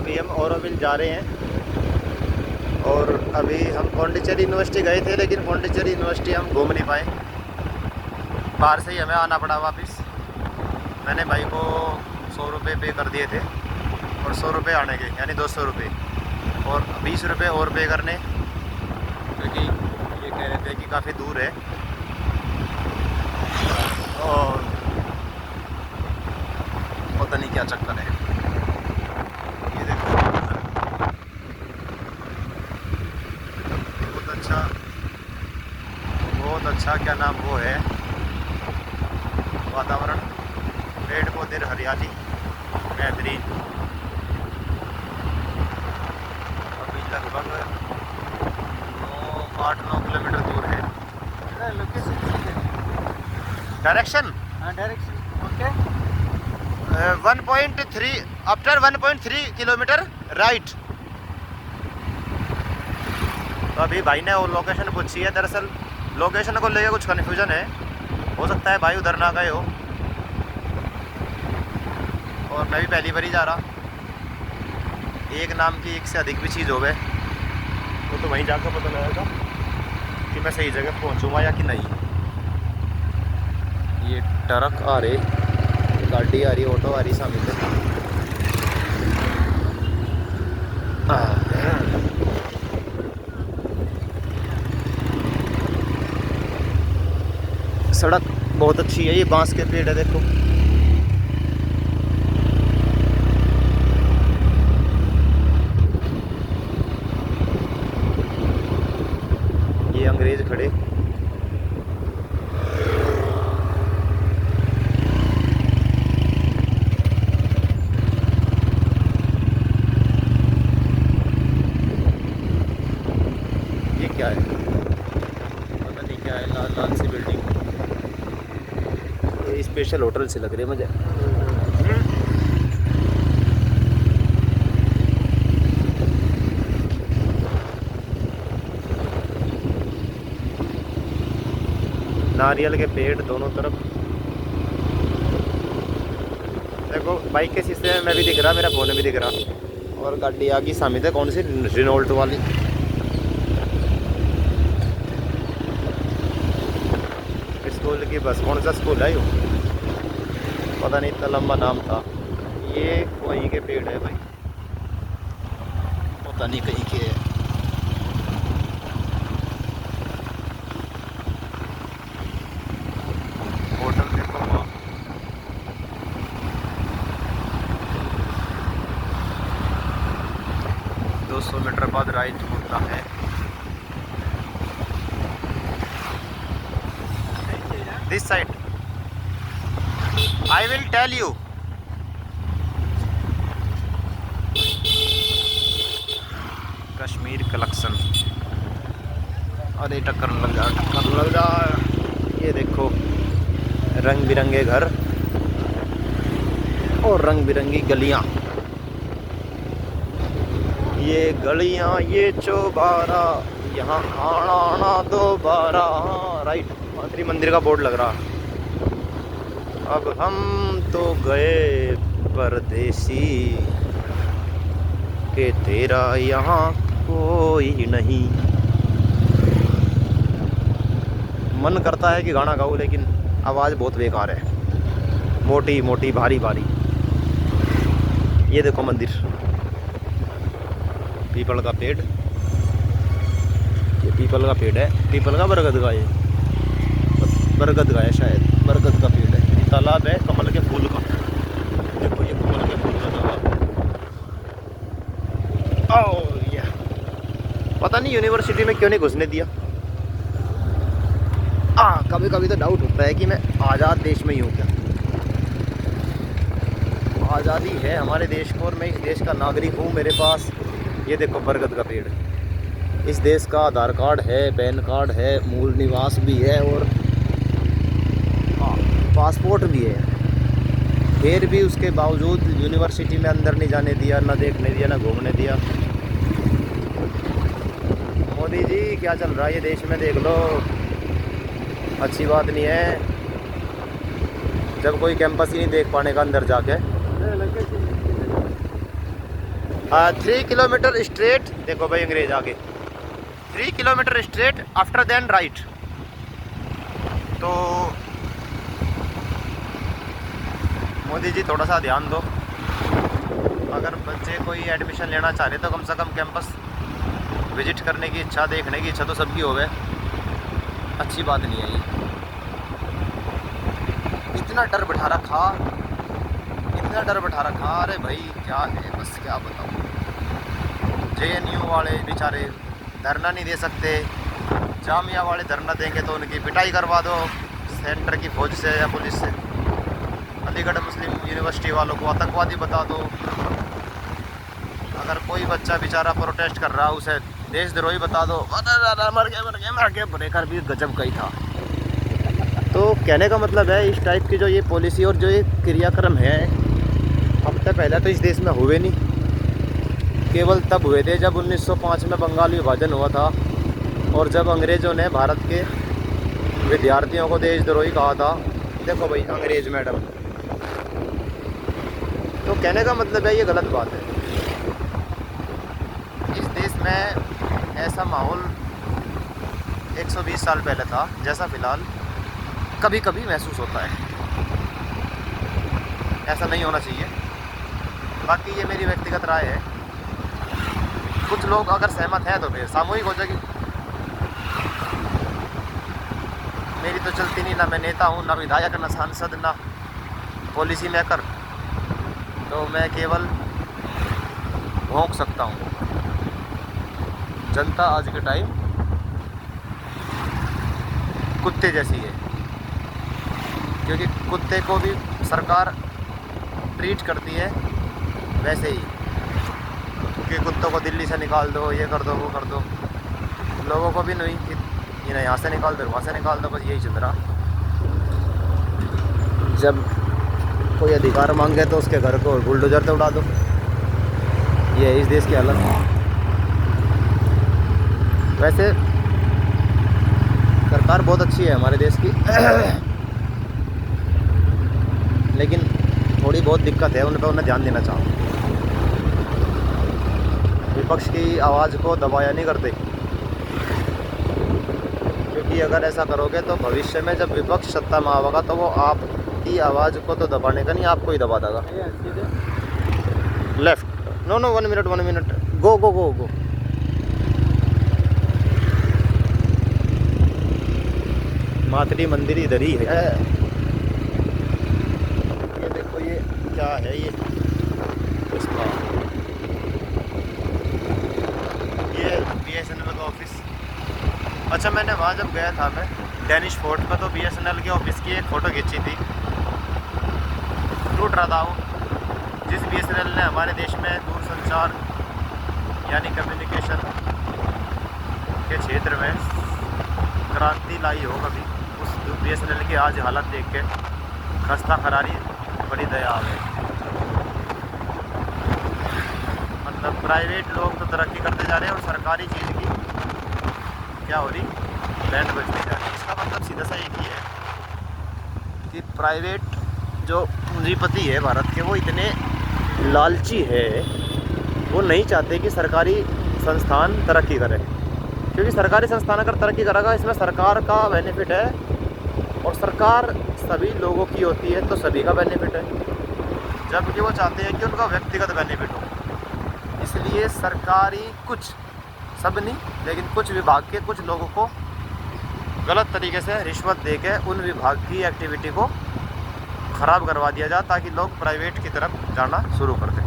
अभी हम औरविल जा रहे हैं। और अभी हम पौंडीचेरी यूनिवर्सिटी गए थे, लेकिन पौंडीचेरी यूनिवर्सिटी हम घूम नहीं पाए, बाहर से ही हमें आना पड़ा वापस। मैंने भाई को 100 रुपये पे कर दिए थे और 100 रुपये आने के, यानी 200 रुपये, और 20 रुपये और पे करने, क्योंकि ये कह रहे थे कि काफ़ी दूर है। और पता नहीं क्या चक्कर है। ये देखो बहुत अच्छा क्या नाम वो है, वातावरण, पेड़ पौधे, हरियाली बेहतरीन। अभी लगभग 8-9 किलोमीटर दूर है। Direction okay. 1.3 after 1.3 kilometre right. तो अभी भाई ने वो लोकेशन पूछी है। दरअसल लोकेशन को लेकर कुछ कन्फ्यूजन है, हो सकता है भाई उधर ना गए हो, और मैं भी पहली बार ही जा रहा। एक नाम की एक से अधिक भी चीज़ हो गए, वो तो वहीं जाकर पता लगेगा कि मैं सही जगह पहुंचूंगा या कि नहीं। ये ट्रक आ रहे, गाड़ी आ रही, ऑटो आ रही सामने से। सड़क बहुत अच्छी है, ये बांस के पेड़ है देखो। ये अंग्रेज खड़े, ये क्या है पता नहीं क्या है, लाल लाल सी बिल्डिंग, ये स्पेशल होटल से लग रही है मुझे। नारियल के पेड़ दोनों तरफ देखो। बाइक के शीशे में मैं भी दिख रहा, मेरा फोन भी दिख रहा। और गाड़ी आ गई सामने से, कौन सी, रिनोल्ट वाली। स्कूल की बस, कौन सा स्कूल है यो, पता नहीं, इतना लंबा नाम था। ये वहीं के पेड़ है भाई, पता नहीं कहीं के है। होटल देखो वहाँ, दो 200 मीटर बाद राइट मुड़ना है। This side I will tell you. Kashmir collection. अरे टक्कर लग जा, टक्कर लग जा। ये देखो रंग बिरंगे घर और रंग बिरंगी गलियां। ये गलियां, ये चौबारा, यहाँ आना दोबारा। राइट, मातृ मंदिर का बोर्ड लग रहा। अब हम तो गए परदेसी के तेरा यहाँ कोई नहीं। मन करता है कि गाना गाऊं, लेकिन आवाज़ बहुत बेकार है, मोटी मोटी भारी भारी। ये देखो मंदिर, पीपल का पेड़, ये पीपल का पेड़ है, पीपल का बरगद का, ये बरगद का है शायद, बरगद का पेड़ है। ये तालाब है कमल के फूल का, देखो ये कमल के फूल का तालाब। ओह या, पता नहीं यूनिवर्सिटी में क्यों नहीं घुसने दिया। कभी कभी तो डाउट होता है कि मैं आज़ाद देश में ही हूँ क्या। आज़ादी है हमारे देश को और मैं इस देश का नागरिक हूँ, मेरे पास ये देखो बरगद का पेड़। इस देश का आधार कार्ड है, पैन कार्ड है, मूल निवास भी है और पासपोर्ट भी है। फिर भी उसके बावजूद यूनिवर्सिटी में अंदर नहीं जाने दिया, ना देखने दिया, ना घूमने दिया। मोदी जी क्या चल रहा है ये देश में, देख लो। अच्छी बात नहीं है जब कोई कैंपस ही नहीं देख पाने का अंदर जाके। 3 किलोमीटर स्ट्रेट, देखो भाई अंग्रेज आगे, 3 kilometre straight after then right. तो मोदी जी थोड़ा सा ध्यान दो, अगर बच्चे कोई एडमिशन लेना चाह रहे तो कम से कम कैंपस विजिट करने की इच्छा, देखने की इच्छा तो सबकी होवे, अच्छी बात नहीं है ये। इतना डर बैठा रखा, इतना डर बैठा रखा, अरे भाई क्या है, बस क्या बताऊँ। JNU वाले बेचारे धरना नहीं दे सकते, जामिया वाले धरना देंगे तो उनकी पिटाई करवा दो सेंटर की फौज से या पुलिस से। अलीगढ़ मुस्लिम यूनिवर्सिटी वालों को आतंकवादी बता दो। अगर कोई बच्चा बेचारा प्रोटेस्ट कर रहा उसे देशद्रोही बता दो। मर गए ब्रेकर भी गजब का ही था। तो कहने का मतलब है इस टाइप की जो ये पॉलिसी और जो ये क्रियाक्रम है, हफ्ते पहले तो इस देश में हुए नहीं, केवल तब हुए थे जब 1905 में बंगाल विभाजन हुआ था और जब अंग्रेज़ों ने भारत के विद्यार्थियों को देशद्रोही कहा था। देखो भाई अंग्रेज मैडम। तो कहने का मतलब है ये गलत बात है। इस देश में ऐसा माहौल 120 साल पहले था जैसा फ़िलहाल कभी कभी महसूस होता है। ऐसा नहीं होना चाहिए। बाकी ये मेरी व्यक्तिगत राय है। कुछ लोग अगर सहमत हैं तो फिर सामूहिक हो जाएगी। मेरी तो चलती नहीं, ना मैं नेता हूँ, ना विधायक, ना सांसद, ना पॉलिसी मेकर। तो मैं केवल भौंक सकता हूँ। जनता आज के टाइम कुत्ते जैसी है, क्योंकि कुत्ते को भी सरकार ट्रीट करती है वैसे ही कि कुत्तों को दिल्ली से निकाल दो, ये कर दो, वो कर दो। लोगों को भी नहीं कि इन्हें यहाँ से निकाल दो, वहाँ से निकाल दो, बस यही चल रहा। जब कोई अधिकार मांगे तो उसके घर को बुलडोजर से उड़ा दो। ये है इस देश की हालत। वैसे सरकार बहुत अच्छी है हमारे देश की लेकिन थोड़ी बहुत दिक्कत है, उन पर उन्हें ध्यान देना चाहूँ। विपक्ष की आवाज़ को दबाया नहीं करते, क्योंकि अगर ऐसा करोगे तो भविष्य में जब विपक्ष सत्ता में आएगा तो वो आपकी आवाज़ को तो दबाने का नहीं, आपको ही दबा देगा। लेफ्ट, नो 1 मिनट, गो गो गो गो। मातरी मंदिर इधर ही है। ये देखो ये क्या है, ये उसका ये BSNL का ऑफिस। अच्छा मैंने वहाँ जब गया था मैं डेनिश फोर्ट पर, तो BSNL के ऑफिस की एक फ़ोटो खींची थी। टूट रहा था वो। जिस BSNL ने हमारे देश में दूरसंचार यानी कम्युनिकेशन के क्षेत्र में क्रांति लाई हो कभी, उस BSNL की आज हालत देख के खस्ता खरारी बड़ी दया आ गई। मतलब प्राइवेट लोग तो तरक्की करते जा रहे हैं और सरकारी चीज़ की क्या हो रही, बैंड बजती जा रही। इसका मतलब सीधा सा एक ही है कि प्राइवेट जो पूंजीपति है भारत के, वो इतने लालची है, वो नहीं चाहते कि सरकारी संस्थान तरक्की करे। क्योंकि सरकारी संस्थान अगर तरक्की करेगा इसमें सरकार का बेनिफिट है, और सरकार सभी लोगों की होती है तो सभी का बेनिफिट है, जबकि वो चाहते हैं कि उनका व्यक्तिगत बेनिफिट हो। इसलिए सरकारी कुछ, सब नहीं लेकिन कुछ विभाग के कुछ लोगों को गलत तरीके से रिश्वत देके उन विभाग की एक्टिविटी को ख़राब करवा दिया जाए, ताकि लोग प्राइवेट की तरफ जाना शुरू कर दें।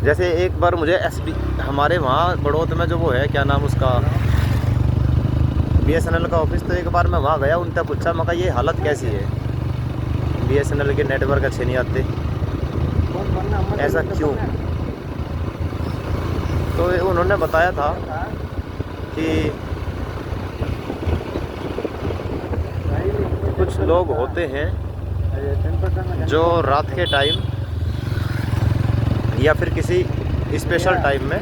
जैसे एक बार मुझे हमारे वहाँ बड़ौत में जो वो है, क्या नाम उसका, BSNL का ऑफिस, तो एक बार मैं वहाँ गया, उनसे पूछा, मैं कहा ये हालत कैसी है, BSNL के नेटवर्क अच्छे नहीं आते, ऐसा क्यों? तो उन्होंने बताया था कि कुछ लोग होते हैं जो रात के टाइम या फिर किसी स्पेशल टाइम में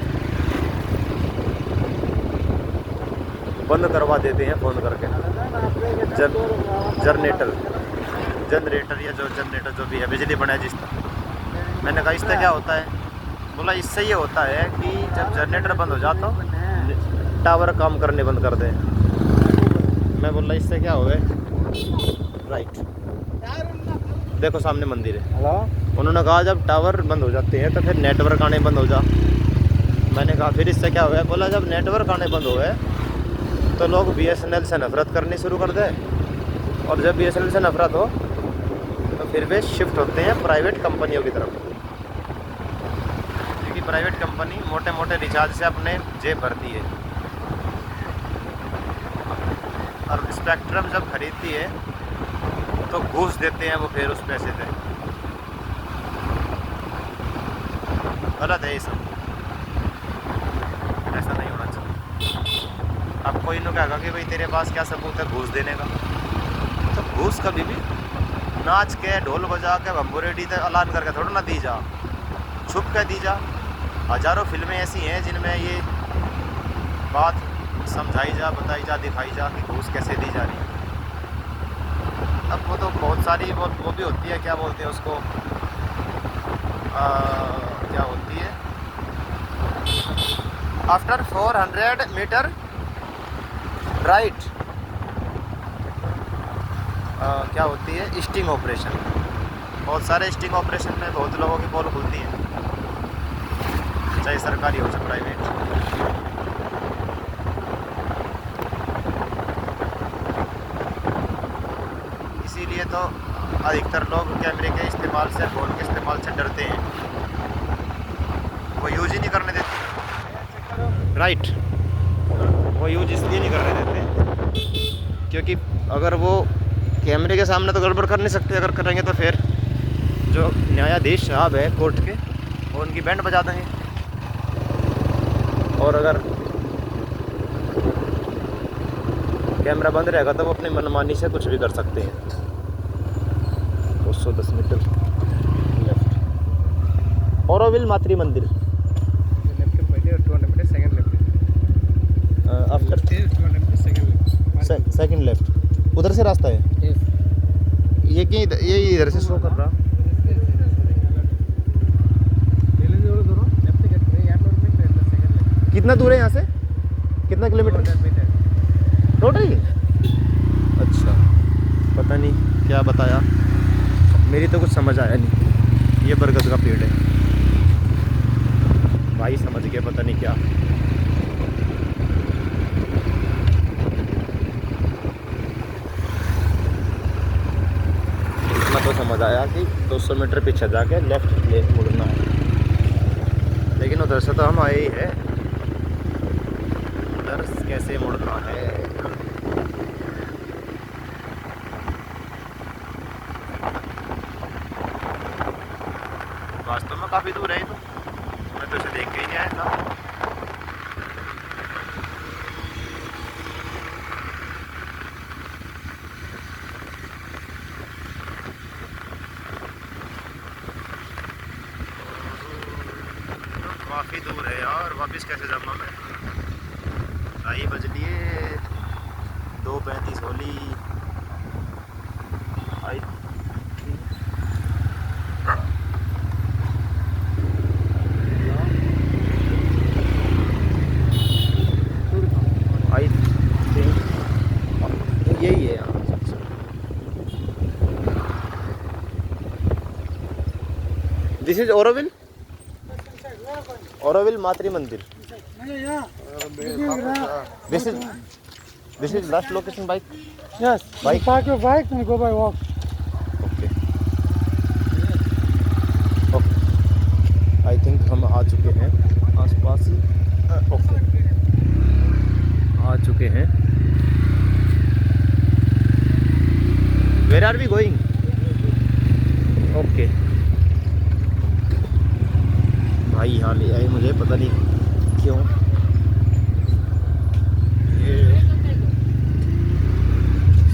बंद करवा देते हैं फ़ोन करके। जनरेटर या जो जनरेटर जो भी है, बिजली बनाए जिस तरह, मैंने कहा इससे क्या होता है? बोला इससे ये होता है कि जब जनरेटर बंद हो जाता तो टावर काम करने बंद कर दे। मैं बोला इससे क्या होगा? राइट, देखो सामने मंदिर है। हेलो, उन्होंने कहा जब टावर बंद हो जाते हैं तो फिर नेटवर्क आने बंद हो जा। मैंने कहा फिर इससे क्या होगा? बोला जब नेटवर्क आने बंद हो गए तो लोग BSNL से नफरत करनी शुरू कर दे, और जब BSNL से नफरत हो तो फिर वे शिफ्ट होते हैं प्राइवेट कंपनियों की तरफ, क्योंकि प्राइवेट कंपनी मोटे मोटे रिचार्ज से अपने जेब भरती है, और स्पेक्ट्रम जब खरीदती है तो घूस देते हैं वो फिर उस पैसे पे। गलत है ये सब, ऐसा नहीं होना चाहिए। अब कोई न कहेगा कि भाई तेरे पास क्या सबूत है घूस देने का? तो घूस कभी भी नाच के ढोल बजा के बम्बोरेडी से ऐलान करके थोड़ा ना दी जा, छुप के दी जा। हज़ारों फिल्में ऐसी हैं जिनमें ये बात समझाई जा, बताई जा, दिखाई जा कि घूस कैसे दी जा रही है। अब वो तो बहुत सारी वो भी होती है, क्या बोलते हैं उसको, क्या होती है, आफ्टर 400 मीटर राइट, क्या होती है, स्टिंग ऑपरेशन। बहुत सारे स्टिंग ऑपरेशन में बहुत लोगों की पोल खुलती है, चाहे सरकारी हो चाहे प्राइवेट। इसीलिए तो अधिकतर लोग कैमरे के इस्तेमाल से, फ़ोन के इस्तेमाल से डरते हैं, वो यूज ही नहीं करने देते। राइट, वो यूज इसलिए नहीं करने देते क्योंकि अगर वो कैमरे के सामने तो गड़बड़ कर नहीं सकते, अगर करेंगे तो फिर जो न्यायाधीश साहब है कोर्ट के, वो उनकी बैंड बजा देंगे। और अगर कैमरा बंद रहेगा तो वो अपनी मनमानी से कुछ भी कर सकते हैं। 210 मीटर लेफ्ट, ओरोविल मातृ मंदिर। आफ्टर सेकंड लेफ्ट, उधर से रास्ता है ये कि ये इधर से शो कर रहा। कितना दूर है यहाँ से? कितना किलोमीटर टोटल? अच्छा, पता नहीं क्या बताया, मेरी तो कुछ समझ आया नहीं। ये बरगद का पेड़ है भाई, समझ गए पता नहीं क्या। इतना तो समझ आया कि 200 मीटर पीछे जाके लेफ्ट मुड़ना है, लेकिन उधर से तो हम आए ही है, उधर कैसे मुड़ना है? वास्तव में काफ़ी दूर है ये तो, मैं तो इसे देख के ही नहीं आया था। काफ़ी दूर है यार, वापस कैसे जाऊँगा मैं? 2:30 बज लिए, 2:35 होली। आई थिंक यही है यहाँ। दिस इज ओरोविल, ओरोविल मातृ मंदिर। This is last location bike. Yes. Bike. You park your bike and go by walk. Okay. Okay. I think हम आ चुके हैं आसपास ही। ओके, आ चुके हैं। Where are we going? Okay भाई यहाँ ले आए मुझे, पता नहीं क्यों। ये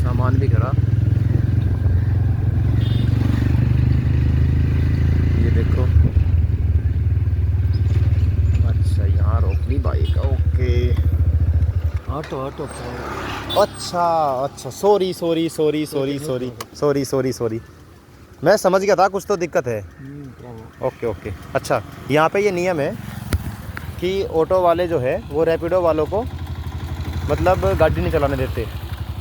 सामान भी खड़ा, ये देखो। अच्छा यहाँ रोक ली बाइक, ओके। Auto, auto. अच्छा अच्छा, sorry sorry sorry sorry sorry sorry sorry sorry. मैं समझ गया था कुछ तो दिक्कत है। Okay okay. अच्छा, यहाँ पे ये नियम है कि ऑटो वाले जो है वो रैपिडो वालों को मतलब गाड़ी नहीं चलाने देते।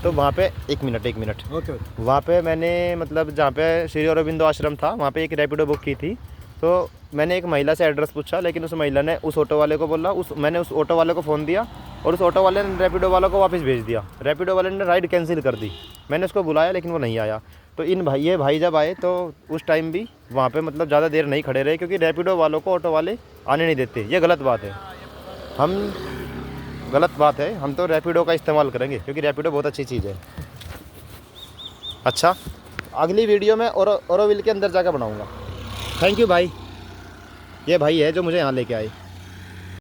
तो वहाँ पे एक मिनट ओके वहाँ पे मैंने मतलब जहाँ पे श्री अरबिंदो आश्रम था वहाँ पे एक रैपिडो बुक की थी। तो मैंने एक महिला से एड्रेस पूछा, लेकिन उस महिला ने उस ऑटो वाले को बोला, मैंने उस ऑटो वाले को फ़ोन दिया और उस ऑटो वाले ने रैपिडो वालों को वापस भेज दिया। रैपिडो वाले ने राइड कैंसिल कर दी। मैंने उसको बुलाया लेकिन वो नहीं आया। तो ये भाई जब आए तो उस टाइम भी वहाँ पे मतलब ज़्यादा देर नहीं खड़े रहे, क्योंकि रैपिडो वालों को ऑटो वाले आने नहीं देते। ये गलत बात है, हम तो रैपिडो का इस्तेमाल करेंगे क्योंकि रैपिडो बहुत अच्छी चीज़ है। अच्छा, अगली वीडियो में ओरोविल के अंदर जाकर बनाऊँगा। थैंक यू भाई। ये भाई है जो मुझे यहाँ लेके आए।